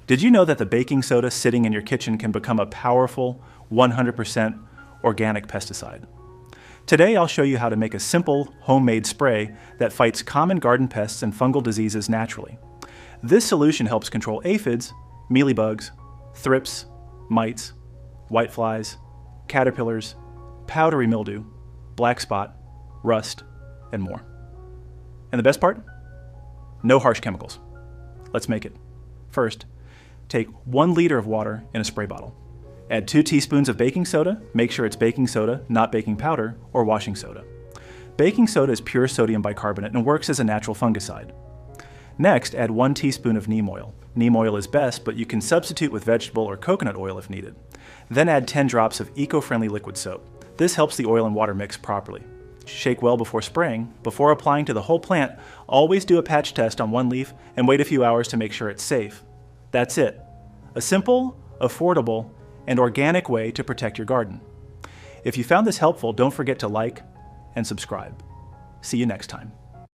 Did you know that the baking soda sitting in your kitchen can become a powerful 100% organic pesticide? Today I'll show you how to make a simple homemade spray that fights common garden pests and fungal diseases naturally. This solution helps control aphids, mealybugs, thrips, mites, whiteflies, caterpillars, powdery mildew, black spot, rust, and more. And the best part? No harsh chemicals. Let's make it. First, take 1 liter of water in a spray bottle. Add 2 teaspoons of baking soda. Make sure it's baking soda, not baking powder or washing soda. Baking soda is pure sodium bicarbonate and works as a natural fungicide. Next, add 1 teaspoon of neem oil. Neem oil is best, but you can substitute with vegetable or coconut oil if needed. Then add 10 drops of eco-friendly liquid soap. This helps the oil and water mix properly. Shake well before spraying. Before applying to the whole plant, always do a patch test on 1 leaf and wait a few hours to make sure it's safe. That's it. A simple, affordable, and organic way to protect your garden. If you found this helpful, don't forget to like and subscribe. See you next time.